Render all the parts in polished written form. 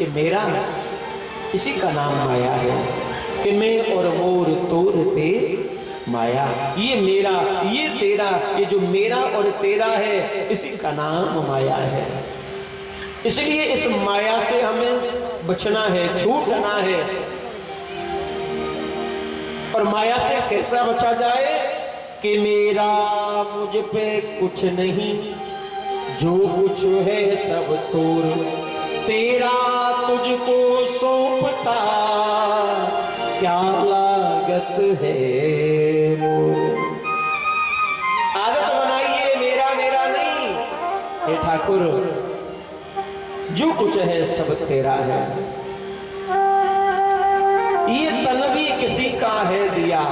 कि मेरा, इसी का नाम माया है। कि मैं और मोर तोर ते माया, ये मेरा ये तेरा, ये जो मेरा और तेरा है इसी का नाम माया है। इसलिए इस माया से हमें बचना है, छूटना है। और माया से कैसा बचा जाए? कि मेरा मुझ पे कुछ नहीं, जो कुछ है सब तोर, तेरा तुझको सौंपता क्या लागत है मोर। आदत बनाइए मेरा मेरा नहीं, हे ठाकुर जो कुछ है सब तेरा है। ये तन भी किसी का है दिया,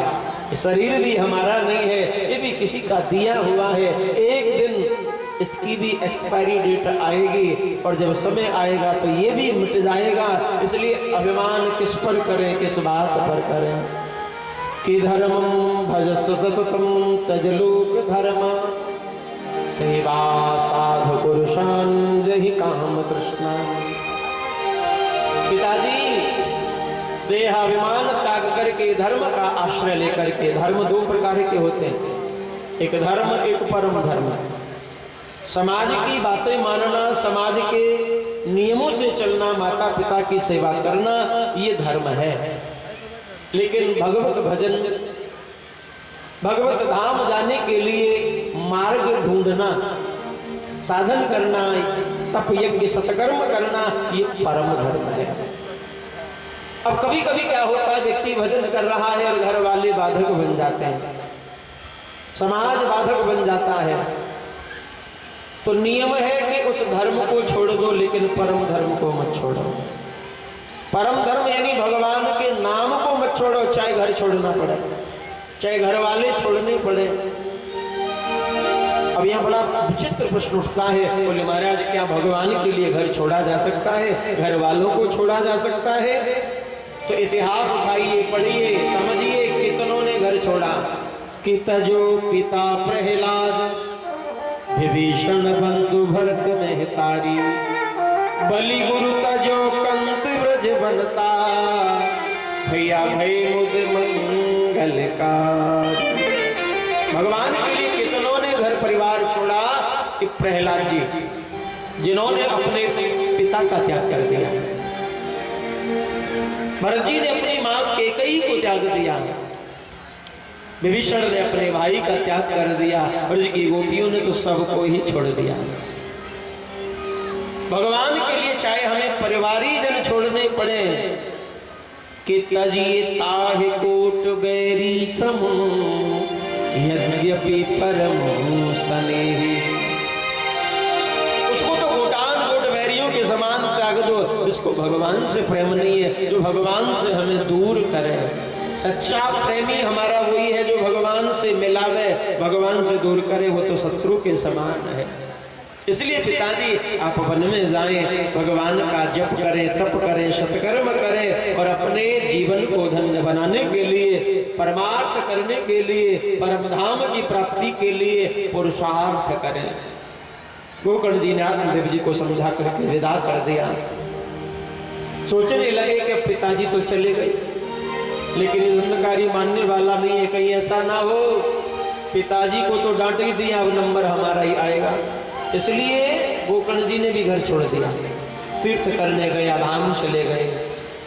शरीर भी हमारा नहीं है, ये भी किसी का दिया हुआ है। एक दिन इसकी भी एक्सपायरी डेट आएगी और जब समय आएगा तो ये भी मिट जाएगा। इसलिए अभिमान किस पर करें, किस बात पर करें? कि धर्मं भजस्व सततं तजलोक धर्म, सेवा साधु पुरुषान् जहि काम कृष्ण। पिताजी, देहाभिमान त्याग करके धर्म का आश्रय लेकर के, धर्म दो प्रकार के होते हैं, एक धर्म एक परम धर्म। समाज की बातें मानना, समाज के नियमों से चलना, माता पिता की सेवा करना, ये धर्म है। लेकिन भगवत भजन, भगवत धाम जाने के लिए मार्ग ढूंढना, साधन करना, तप यज्ञ सत्कर्म करना, ये परम धर्म है। अब कभी कभी क्या होता है, व्यक्ति भजन कर रहा है और घर वाले बाधक बन जाते हैं, समाज बाधक बन जाता है। तो नियम है कि उस धर्म को छोड़ दो, लेकिन परम धर्म को मत छोड़ो। परम धर्म यानी भगवान के नाम को मत छोड़ो, चाहे घर छोड़ना पड़े, चाहे घर वाले छोड़ने पड़े। अब यहाँ बड़ा विचित्र प्रश्न उठता है, बोले महाराज क्या भगवान के लिए घर छोड़ा जा सकता है, घर वालों को छोड़ा जा सकता है? तो इतिहास उठाइए, पढ़िए, समझिए कितनों ने घर छोड़ा। कि तजो पिता प्रहलाद, विभीषण बंधु भरत मेहतारी, बलि गुरु तजो कंत ब्रज बनता, भैया भय मुझ मंगलकार। भगवान के लिए कितनों ने घर परिवार छोड़ा? कि प्रहलाद जी, जिन्होंने अपने पिता का त्याग कर दिया, भरत जी ने अपनी मां कैकेयी को त्याग दिया, विभीषण ने अपने भाई का त्याग कर दिया, ब्रज की गोपियों ने तो सबको ही छोड़ दिया। भगवान के लिए चाहे हमें परिवारी जन छोड़ने पड़े। कि तजिए ताहि कोट बैरी समूह, यद्यपि परम स्नेही। उसको तो कोटान कोट बैरियों के समान त्याग दो, जिसको भगवान से प्रेम नहीं है, जो भगवान से हमें दूर करे। सच्चा प्रेमी हमारा वही है जो भगवान से मिलावे, भगवान से दूर करे, वो तो शत्रु के समान है। इसलिए पिताजी आप वन में जाएं, भगवान का जप करें, तप करें, सत्कर्म करें और अपने जीवन को धन्य बनाने के लिए, परमार्थ करने के लिए, परम धाम की प्राप्ति के लिए पुरुषार्थ करें। गोकर्ण जी ने आत्मदेव जी को समझा करके विदा कर दिया। सोचने लगे कि पिताजी तो चले गए, लेकिन धंधकारी मानने वाला नहीं है, कहीं ऐसा ना हो पिताजी को तो डांट ही दिया, अब नंबर हमारा ही आएगा। इसलिए गोकर्ण जी ने भी घर छोड़ दिया, तीर्थ करने गया, धाम चले गए।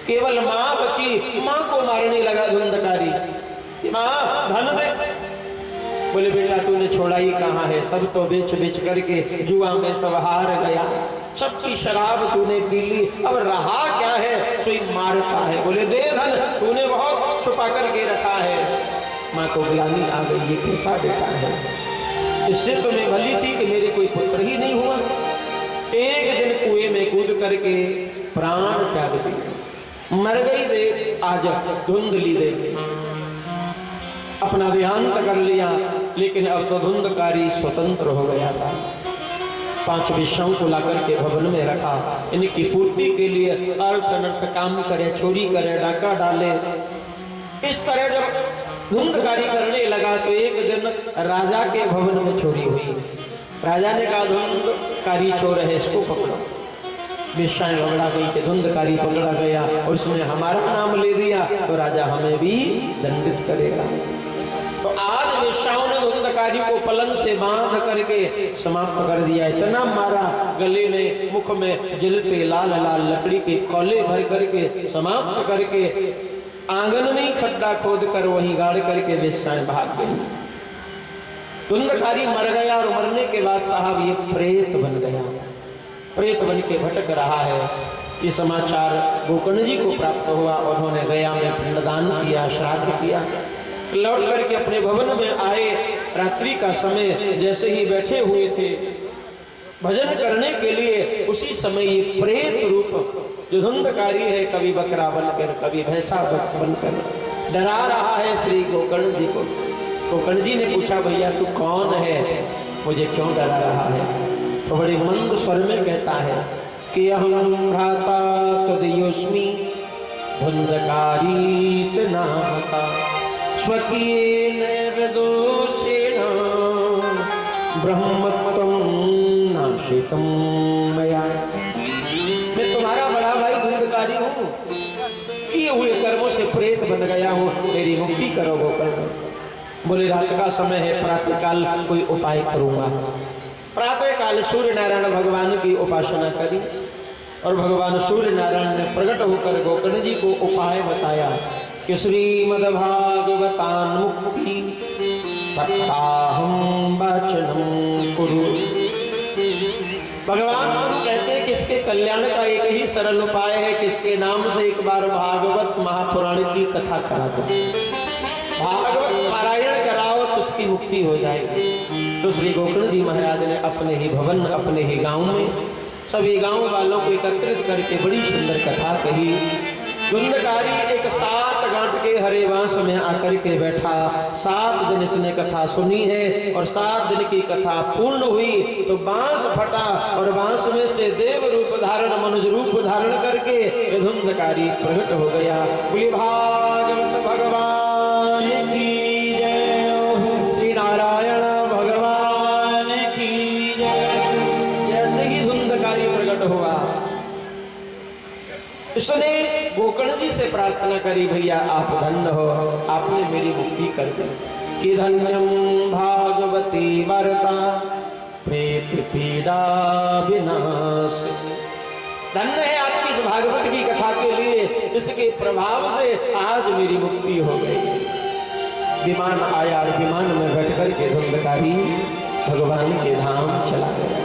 केवल माँ बची, माँ को मारने लगा धुंधकारी, माँ धन दे। बोले बेटा तूने छोड़ा ही कहाँ है, सब तो बेच बेच करके जुआ में सब हार गया, सबकी शराब तूने पी ली, अब रहा क्या है, सोई मारता है। बोले दे धन, तूने बहुत छुपा करके रखा है। माँ को ग्लानि आ गई, ये कैसा बेटा है, इससे तो मैं भली थी कि मेरे कोई पुत्र ही नहीं हुआ। एक दिन कुएं में कूद करके प्राण त्याग दिए, मर गई दे, आज धुंधली दे, अपना देहांत कर लिया। लेकिन अब तो धुंधकारी स्वतंत्र हो गया था। 5 विषयों को लाकर के भवन में रखा, इनकी पूर्ति के लिए अर्थ अनर्थ काम करे, चोरी करे, डाका डाले। इस तरह जब धुंधकारी करने लगा तो एक दिन राजा के भवन में चोरी हुई। राजा ने कहा धुंधकारी चोर है, इसको पकड़ो। वेश्याएं पकड़ा गई कि धुंधकारी पकड़ा गया और उसने हमारा नाम ले दिया तो राजा हमें भी दंडित करेगा। तो आज वेश्याओं ने धुंधकारी को पलंग से बांध करके समाप्त कर दिया। इतना मारा, गले में मुख में जलते लाल लाल लकड़ी के कोले भर करके समाप्त करके आंगन में खड्डा खोद कर वहीं गाड़ करके वेश्याएं भाग गई। धुंधकारी मर गया और मरने के बाद साहब ये प्रेत बन गया, प्रेत बन के भटक रहा है। ये समाचार गोकर्ण जी को प्राप्त हुआ। उन्होंने गया में पिंडदान किया, श्राद्ध किया, लौट करके अपने भवन में आए। रात्रि का समय जैसे ही बैठे हुए थे भजन करने के लिए, उसी समय ये प्रेत रूप जो धुंधकारी है, कभी बकरा बनकर कभी भैंसा बनकर डरा रहा है श्री गोकर्ण जी को। गोकर्ण जी ने पूछा, भैया तू कौन है, मुझे क्यों डरा रहा है? तो बड़े मंद स्वर में कहता है कि अहं भ्राता तदयोस्मि धुंधकारी नामता स्वकीयेन दोषेण ब्रह्मत्वं नाशितं मया। मैं तुम्हारा बड़ा भाई धुंधकारी हूँ, किए हुए कर्मों से प्रेत बन गया हूँ, मेरी मुक्ति करो गोकर्ण। बोले रात का समय है, प्रातःकाल कोई उपाय करूंगा। प्रातःकाल सूर्य नारायण भगवान की उपासना करी और भगवान सूर्य नारायण ने प्रकट होकर गोकर्ण जी को उपाय बताया कि श्रीमद्भागवतान् मुक्ति सप्ताहं वाचनं कुरु। भगवान गुरु कहते हैं कि इसके कल्याण का एक ही सरल उपाय है कि इसके नाम से एक बार भागवत महापुराण की कथा करा दो, भागवत पारायण कराओ तो उसकी मुक्ति हो जाएगी। तो श्री गोकर्ण जी महाराज ने अपने ही भवन, अपने ही गांव में सभी गांव वालों को एकत्रित करके बड़ी सुंदर कथा कही। धुंधकारी एक 7 गांठ के हरे बांस में आकर के बैठा। 7 दिन इसने कथा सुनी है और 7 दिन की कथा पूर्ण हुई तो बांस फटा और बांस में से देव रूप धारण, मनुज रूप धारण करके धुंधकारी प्रकट हो गया। बोली भागवत भगवान की जय, श्री नारायण भगवान की जय। जैसे ही धुंधकारी प्रकट हुआ, इसने गोकर्ण जी से प्रार्थना करी, भैया आप धन्य हो, आपने मेरी मुक्ति कर दी। कि धन्यम भागवती वार्ता प्रेत पीड़ा विनाश। धन्य है आपकी इस भागवत की कथा के लिए, इसके प्रभाव से आज मेरी मुक्ति हो गई। विमान आया और विमान में बैठ कर के धुंधकारी भगवान के धाम चला गया।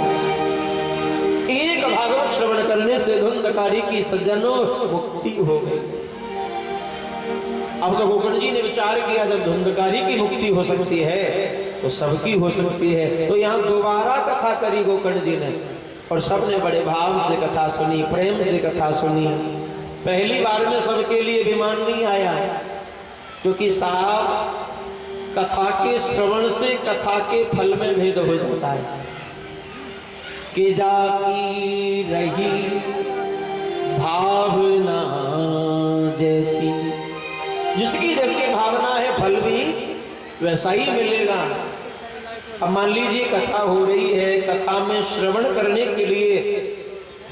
एक भागवत श्रवण करने से धुंधकारी की सज्जनों मुक्ति हो गई। अब तो गोकर्ण जी ने विचार किया, जब धुंधकारी की मुक्ति हो सकती है तो सबकी हो सकती है। तो यहाँ दोबारा कथा करी गोकर्ण जी ने और सबने बड़े भाव से कथा सुनी, प्रेम से कथा सुनी। पहली बार में सबके लिए विमान नहीं आया, क्योंकि साहब कथा के श्रवण से कथा के फल में भेद हो जाता है। कि जाकी रही भावना जैसी, जिसकी जैसी भावना है फल भी वैसा ही मिलेगा। अब मान लीजिए कथा हो रही है, कथा में श्रवण करने के लिए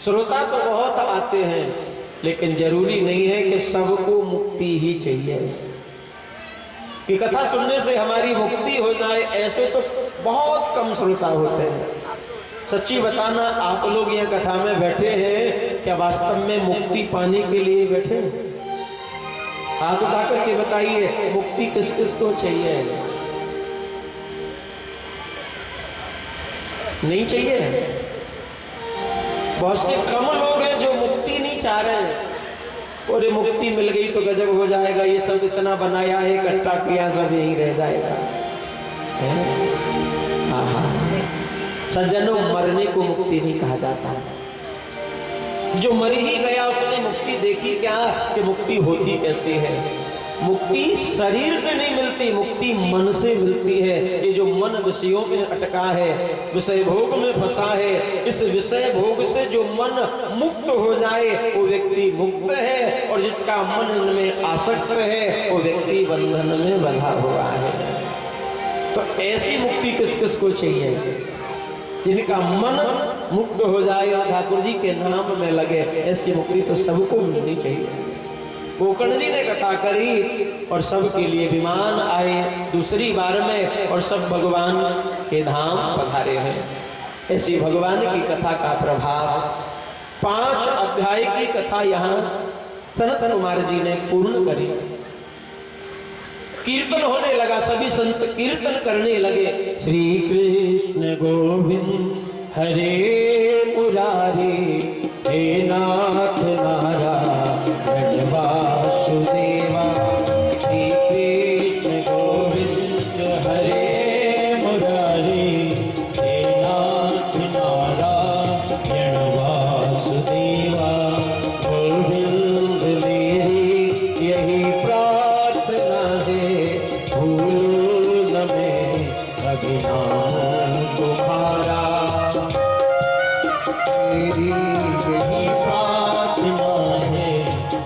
श्रोता तो बहुत आते हैं, लेकिन जरूरी नहीं है कि सबको मुक्ति ही चाहिए कि कथा सुनने से हमारी मुक्ति हो जाए। ऐसे तो बहुत कम श्रोता होते हैं। सच्ची बताना, आप लोग यहाँ कथा में बैठे हैं, क्या वास्तव में मुक्ति पाने के लिए बैठे? हाथ उठा करके बताइए, मुक्ति किस किस को चाहिए? नहीं चाहिए। बहुत से कम लोग हैं जो मुक्ति नहीं चाह रहे हैं। और मुक्ति मिल गई तो गजब हो जाएगा, ये सब इतना बनाया है, इकट्ठा किया, सब यही रह जाएगा। सज्जनों, मरने को मुक्ति नहीं कहा जाता। जो मर ही गया उसने मुक्ति देखी क्या कि मुक्ति होती कैसे है। मुक्ति शरीर से नहीं मिलती, मुक्ति मन से मिलती है। ये जो मन विषयों में अटका है, विषय भोग में फंसा है, इस विषय भोग से जो मन मुक्त हो जाए वो व्यक्ति मुक्त है, और जिसका मन में आसक्त है वो व्यक्ति बंधन में बंधा हुआ है। तो ऐसी मुक्ति किस किस को चाहिए? जिनका मन मुक्त हो जाए और ठाकुर जी के नाम में लगे, ऐसी मुक्ति तो सबको मिलनी चाहिए। कोकण जी ने कथा करी और सबके लिए विमान आए दूसरी बार में और सब भगवान के धाम पधारे हैं। ऐसी भगवान की कथा का प्रभाव 5 अध्याय की कथा यहाँ सनत कुमार जी ने पूर्ण करी। कीर्तन होने लगा, सभी संत कीर्तन करने लगे। श्री कृष्ण गोविंद हरे मुरारी, हे नाथ नारायण वासुदेवा। श्री कृष्ण गोविंद हरे मुरारी, हे नाथ नारायण वासुदेवा। गोविंद मेरी यही प्रार्थना है, भूलो न मैं कभी नाम तुम्हारा। मेरी यही प्रार्थना है,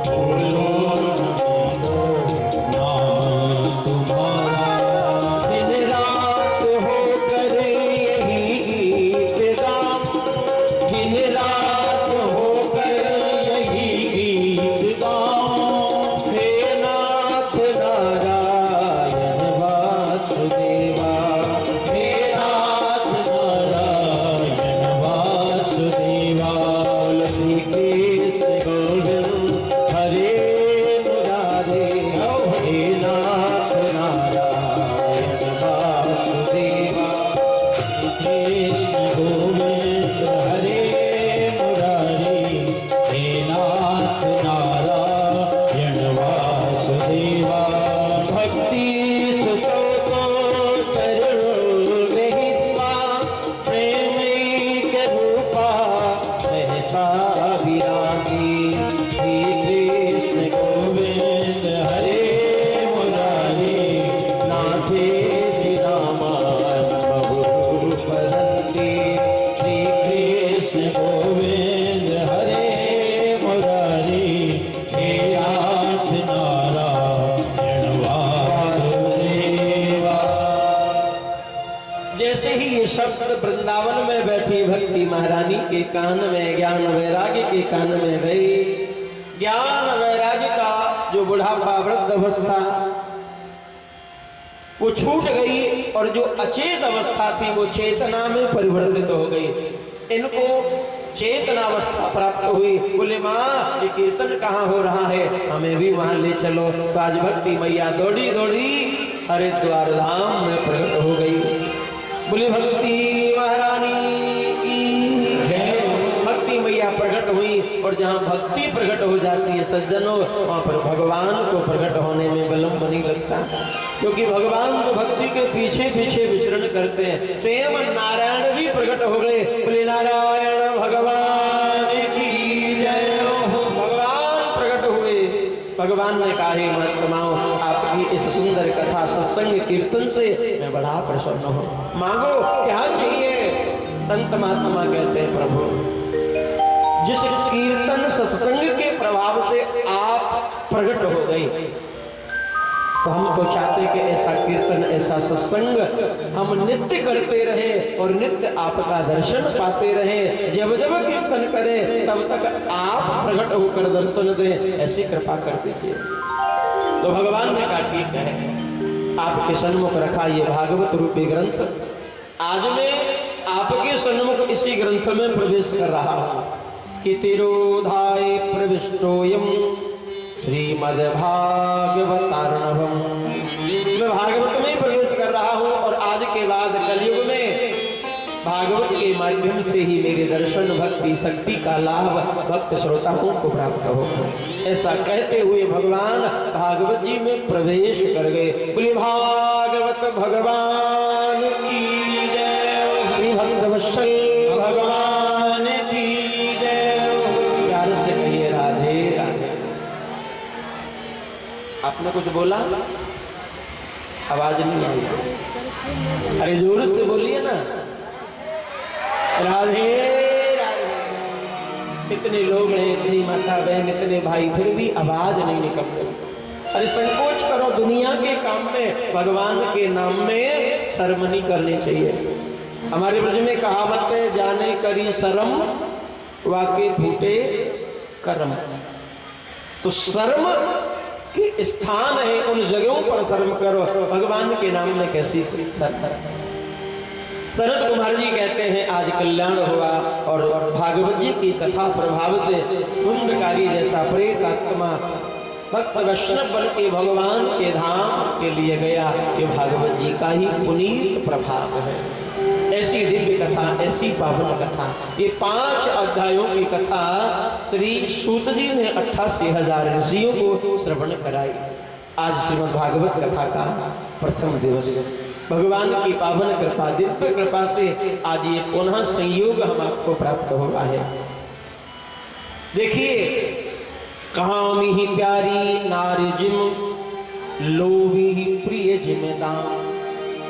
भूलो न नाम तुम्हारा। दिन रात होकर यही गीत गाऊं, दिन रात होकर यही गीत गाऊं। हे नाथ नारायण वासुदेवा, हे नाथ नारायण वासुदेवा। श्री कृष्ण गोविंद हरे मुरारे, हे नाथ नारायण वासुदेवा। कृष्ण गोविंद हरे मुरारी, हे नाथ नारायण वासुदेवा। भक्ति सुतो तरुण रहित्वा, प्रेमैक रूपा सहसा विरागी। श्री कृष्ण गोविंद हरे मुरारी, नाथे रामान बहु फलंती। श्री कृष्ण गोविंद हरे मुरारी, हे नाथ नारायण वासुदेवा। जैसे ही ये शब्द वृंदावन में बैठी भक्ति महारानी के कान में, ज्ञान वैराग्य के कान में गई। ज्ञान वैराग्य का जो बुढ़ापा वृद्ध अवस्था वो छूट गई और जो अचेत अवस्था थी वो चेतना में परिवर्तित हो गई। इनको चेतनावस्था प्राप्त हुई। बोले माँ ये कीर्तन कहाँ हो रहा है, हमें भी वहां ले चलो। तो आज भक्ति मैया दौड़ी दौड़ी हरिद्वार धाम में प्रकट हो गई। बोले भक्ति महारानी की जय। भक्ति मैया प्रकट हुई और जहाँ भक्ति प्रकट हो जाती है सज्जनों, वहाँ पर भगवान को प्रकट होने में विलंब नहीं लगता, क्योंकि भगवान तो भक्ति के पीछे पीछे विचरण करते हैं। स्वयं नारायण भी प्रकट हो गए। बोले नारायण भगवान की जय। भगवान प्रकट हुए। भगवान ने कहा हे महात्माओं, आपकी इस सुंदर कथा सत्संग कीर्तन से मैं बड़ा प्रसन्न हूँ, मांगो क्या चाहिए। संत महात्मा कहते हैं प्रभु जिस कीर्तन सत्संग के प्रभाव से आप प्रकट हो गए, तो हम तो चाहते कि ऐसा कीर्तन ऐसा सत्संग हम नित्य करते रहे और नित्य आपका दर्शन पाते रहे। जब जब कीर्तन करें तब तक आप प्रकट होकर दर्शन दें, ऐसी कृपा कर दीजिए। तो भगवान ने कहा ठीक है, आपके सन्मुख रखा ये भागवत रूपी ग्रंथ। आज मैं आपके सन्मुख इसी ग्रंथ में प्रवेश कर रहा हूँ कि तिरोधाय प्रविष्टोयम श्रीमद्भागवतार्णवम्। मैं भागवत में प्रवेश कर रहा हूँ और आज के बाद कलयुग में भागवत के माध्यम से ही मेरे दर्शन भक्ति शक्ति का लाभ भक्त श्रोताओं को प्राप्त होगा। ऐसा कहते हुए भगवान भागवत जी में प्रवेश कर गए। बोले भागवत भगवान की जय। श्री भक्तवत्सल भगवान की जय। प्यार से कहिए राधे राधे। आपने कुछ बोला, आवाज नहीं आई, अरे जोर से बोलिए ना। राधे राधे। इतने लोग हैं, इतनी माता बहन, इतने भाई, फिर भी आवाज नहीं निकलती। अरे संकोच करो, दुनिया के काम में भगवान के नाम में शर्म नहीं करनी चाहिए। हमारे ब्रज में कहावत है, जाने करी शर्म वाके फूटे कर्म। तो शर्म के स्थान है, उन जगहों पर शर्म करो, भगवान के नाम में कैसी शर्म। सनत कुमार जी कहते हैं आज कल्याण हुआ और भागवत जी की कथा प्रभाव से कुंडकारी जैसा प्रेत आत्मा भक्त वैष्णव बन के भगवान के धाम के लिए गया। ये भागवत जी का ही पुनीत प्रभाव है। ऐसी दिव्य कथा, ऐसी पावन कथा, ये 5 अध्यायों की कथा श्री सूत जी ने 88,000 ऋषियों को श्रवण कराई। आज श्रीमद् भागवत कथा का प्रथम दिवस, भगवान की पावन कृपा, दिव्य कृपा से आज ये पुनः संयोग हम आपको प्राप्त हुआ है। देखिए, कामी ही प्यारी नारी जिम लोभी ही प्रिय जिम्मेदार।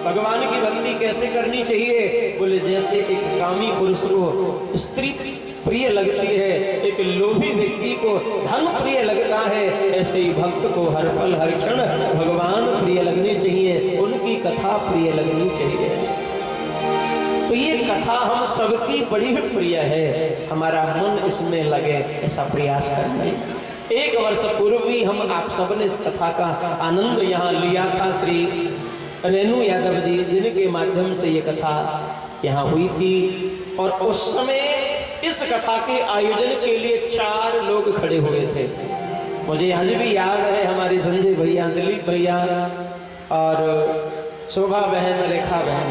भगवान की भक्ति कैसे करनी चाहिए? बोले जैसे एक कामी पुरुष को स्त्री प्रिय लगती है, एक लोभी व्यक्ति को धन प्रिय लगता है, ऐसे ही भक्त को हर पल हर क्षण भगवान प्रिय लगने चाहिए, उनकी कथा प्रिय लगनी चाहिए। तो ये कथा हम सबकी बड़ी प्रिय है, हमारा मन इसमें लगे ऐसा प्रयास करते हैं। 1 वर्ष पूर्व भी हम आप सबने इस कथा का आनंद यहाँ लिया था। श्री रेणु यादव जी जिनके माध्यम से ये कथा यहाँ हुई थी, और उस समय इस कथा के आयोजन के लिए 4 लोग खड़े हुए थे। मुझे आज भी याद है, हमारे संजय भैया, दिलीप भैया और शोभा बहन, रेखा बहन,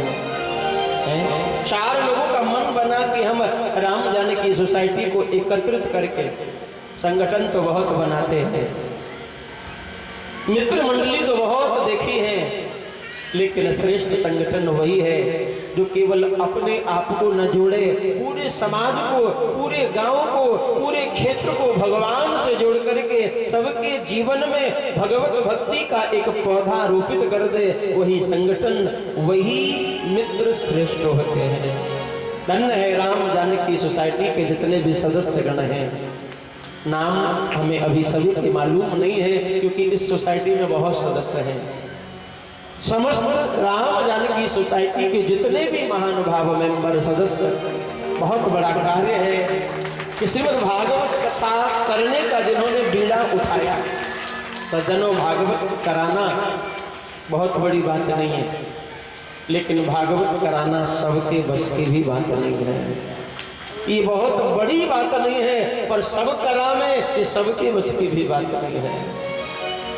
4 लोगों का मन बना कि हम राम जानकी सोसाइटी को एकत्रित करके, संगठन तो बहुत बनाते हैं, मित्र मंडली तो बहुत देखी है, लेकिन श्रेष्ठ संगठन वही है जो केवल अपने आप को न जोड़े, पूरे समाज को, पूरे गांव को, पूरे क्षेत्र को भगवान से जोड़ करके सबके जीवन में भगवत भक्ति का एक पौधा रोपित कर दे। वही संगठन, वही मित्र श्रेष्ठ होते हैं। धन्य है राम जानकी सोसाइटी के जितने भी सदस्यगण हैं। नाम हमें अभी सभी के मालूम नहीं है, क्योंकि इस सोसाइटी में बहुत सदस्य हैं। समस्त राम जानकी सोसाइटी के जितने भी महानुभाव मेंबर सदस्य, बहुत बड़ा कार्य है कि श्रीमद् भागवत कथा करने का जिन्होंने बीड़ा उठाया। सज्जनों, भागवत कराना बहुत बड़ी बात नहीं है, लेकिन भागवत कराना सबके बस की भी बात नहीं है। ये बहुत बड़ी बात नहीं है, पर सब करा में ये सबके बस की भी बात नहीं है।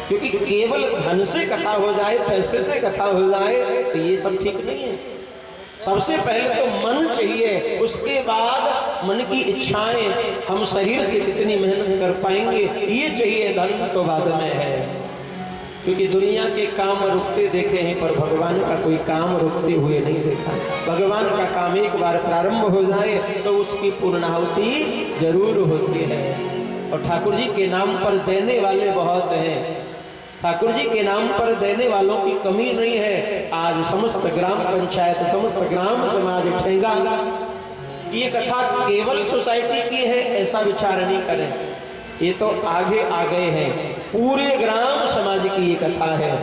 क्योंकि केवल धन से कथा हो जाए, पैसे से कथा हो जाए, तो ये सब ठीक नहीं है। सबसे पहले तो मन चाहिए, उसके बाद मन की इच्छाएं, हम शरीर से कितनी मेहनत कर पाएंगे ये चाहिए, धन तो बाद में है। क्योंकि दुनिया के काम रुकते देखे हैं, पर भगवान का कोई काम रुकते हुए नहीं देखा। भगवान का काम एक बार प्रारंभ हो जाए तो उसकी पूर्णाहुति जरूर होती है। और ठाकुर जी के नाम पर देने वाले बहुत हैं, ठाकुर जी के नाम पर देने वालों की कमी नहीं है। आज समस्त ग्राम पंचायत, समस्त ग्राम समाज उठेगा। ये कथा केवल सोसाइटी की है ऐसा विचार नहीं करें, ये तो आगे आ गए हैं, पूरे ग्राम समाज की ये कथा है।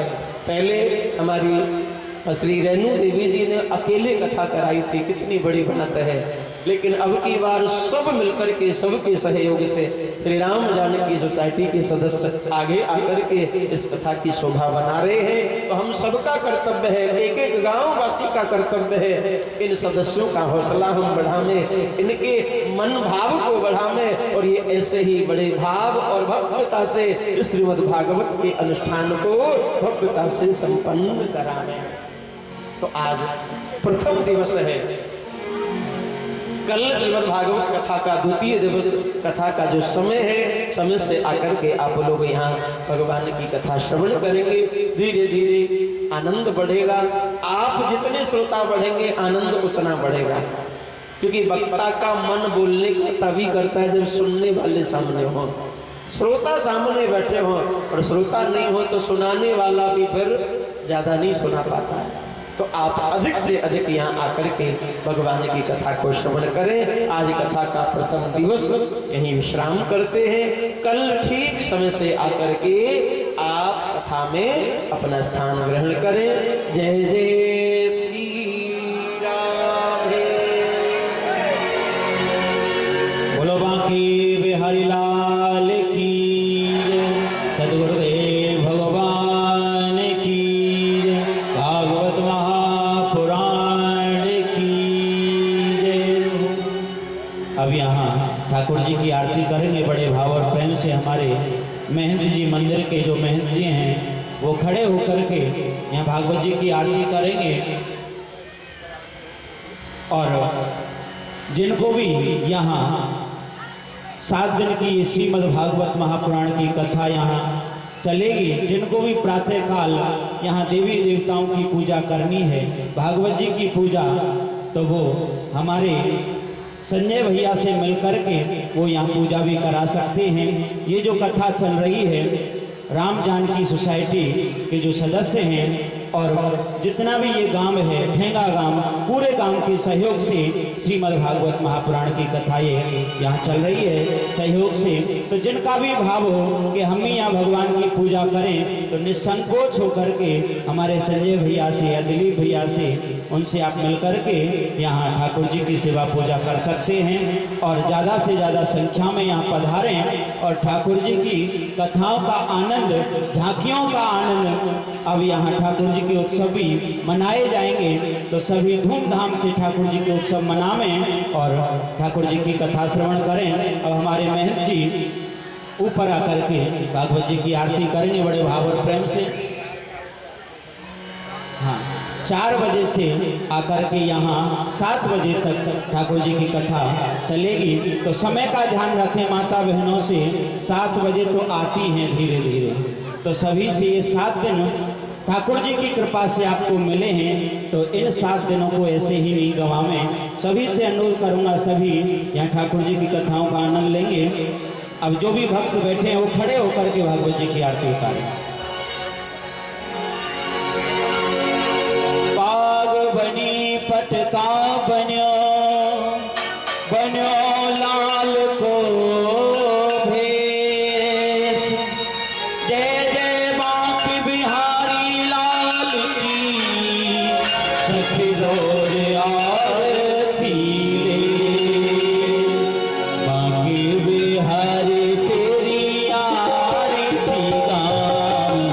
पहले हमारी श्री रेणु देवी जी ने अकेले कथा कराई थी, कितनी बड़ी बात है। लेकिन अब की बार सब मिलकर के, सबके सहयोग से श्री राम जानकी सोसाइटी के सदस्य आगे आकर के इस कथा की शोभा बना रहे हैं। तो हम सबका कर्तव्य है, एक एक गांव वासी का कर्तव्य है, इन सदस्यों का हौसला हम बढ़ाएं, इनके मन भाव को बढ़ाएं, और ये ऐसे ही बड़े भाव और भव्यता से श्रीमद् भागवत के अनुष्ठान को भव्यता से संपन्न कराएं। तो आज प्रथम दिवस है। कल श्रीमद् भागवत कथा का द्वितीय दिवस, कथा का जो समय है, समय से आकर के आप लोग यहाँ भगवान की कथा श्रवण करेंगे। धीरे धीरे आनंद बढ़ेगा, आप जितने श्रोता बढ़ेंगे आनंद उतना बढ़ेगा। क्योंकि वक्ता का मन बोलने तभी करता है जब सुनने वाले सामने हो, श्रोता सामने बैठे हो, और श्रोता नहीं हो तो सुनाने वाला भी फिर ज्यादा नहीं सुना पाता है। तो आप अधिक से अधिक यहाँ आकर के भगवान की कथा को श्रवण करें। आज कथा का प्रथम दिवस, यहीं विश्राम करते हैं। कल ठीक समय से आकर के आप कथा में अपना स्थान ग्रहण करें। जय जय श्री राम। करेंगे बड़े भाव और प्रेम से। हमारे महंत जी मंदिर के जो महंत जी हैं वो खड़े होकर के यहाँ भागवत जी की आरती करेंगे। और जिनको भी यहाँ 7 दिन की श्रीमद् भागवत महापुराण की कथा यहाँ चलेगी, जिनको भी प्रातः काल यहाँ देवी देवताओं की पूजा करनी है, भागवत जी की पूजा, तो वो हमारे संजय भैया से मिलकर के वो यहाँ पूजा भी करा सकते हैं। ये जो कथा चल रही है, राम जानकी सोसाइटी के जो सदस्य हैं और जितना भी ये गांव है, ठेंगा गांव, पूरे गांव के सहयोग से श्रीमद् भागवत महापुराण की कथा ये यहाँ चल रही है सहयोग से। तो जिनका भी भाव हो कि हम ही यहाँ भगवान की पूजा करें, तो निसंकोच होकर के हमारे संजय भैया से या दिलीप भैया से उनसे आप मिलकर के यहाँ ठाकुर जी की सेवा पूजा कर सकते हैं। और ज़्यादा से ज़्यादा संख्या में यहाँ पधारें और ठाकुर जी की कथाओं का आनंद, झांकियों का आनंद, अब यहाँ ठाकुर जी के उत्सव भी मनाए जाएंगे, तो सभी धूमधाम से ठाकुर जी के उत्सव मनावें और ठाकुर जी की कथा श्रवण करें। अब हमारे महंत जी ऊपर आकर के भागवत जी की आरती करेंगे बड़े भाव और प्रेम से। हाँ, 4 बजे से आकर के यहाँ 7 बजे तक ठाकुर जी की कथा चलेगी। तो समय का ध्यान रखें माता बहनों से, 7 बजे तो आती हैं धीरे धीरे, तो सभी से ये 7 दिन ठाकुर जी की कृपा से आपको मिले हैं, तो इन 7 दिनों को ऐसे ही नहीं गंवावें। सभी से अनुरोध करूँगा, सभी यहाँ ठाकुर जी की कथाओं का आनंद लेंगे। अब जो भी भक्त बैठे हैं वो खड़े होकर के भागवत जी की आरती उतारें। बनी पटका बन्यो बन्यो लाल को भेष, जय जय बांके बिहारी लाल की, सखी रोज आरती ले, बांके बिहारी तेरी आरती गाऊं,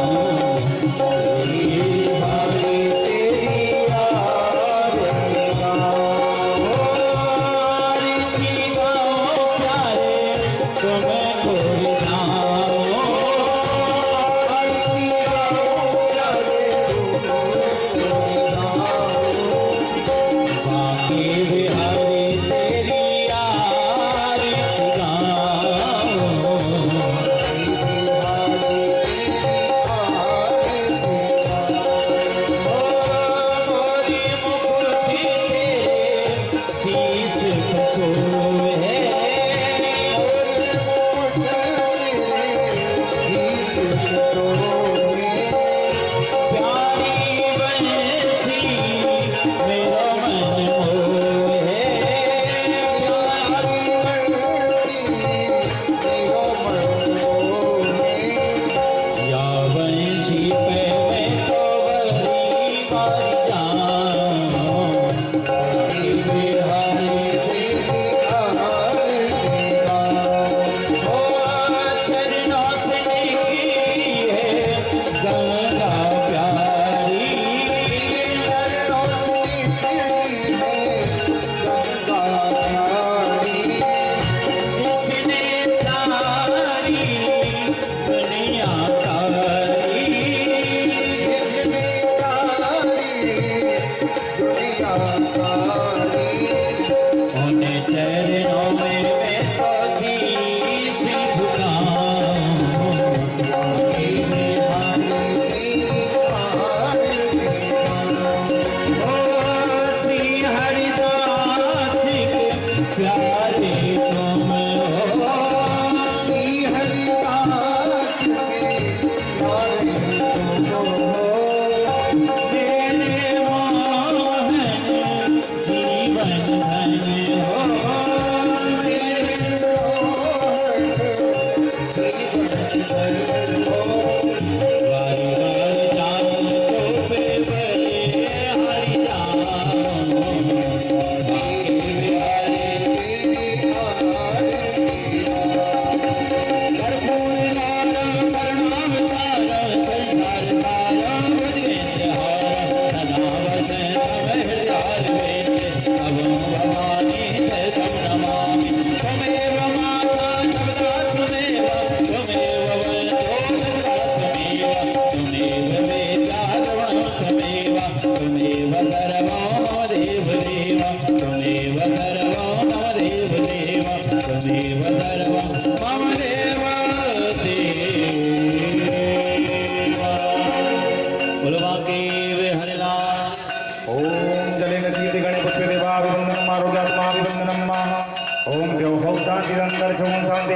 भवानी जय नमामि, त्वमेव माता जगदा मंगल सुमन शांति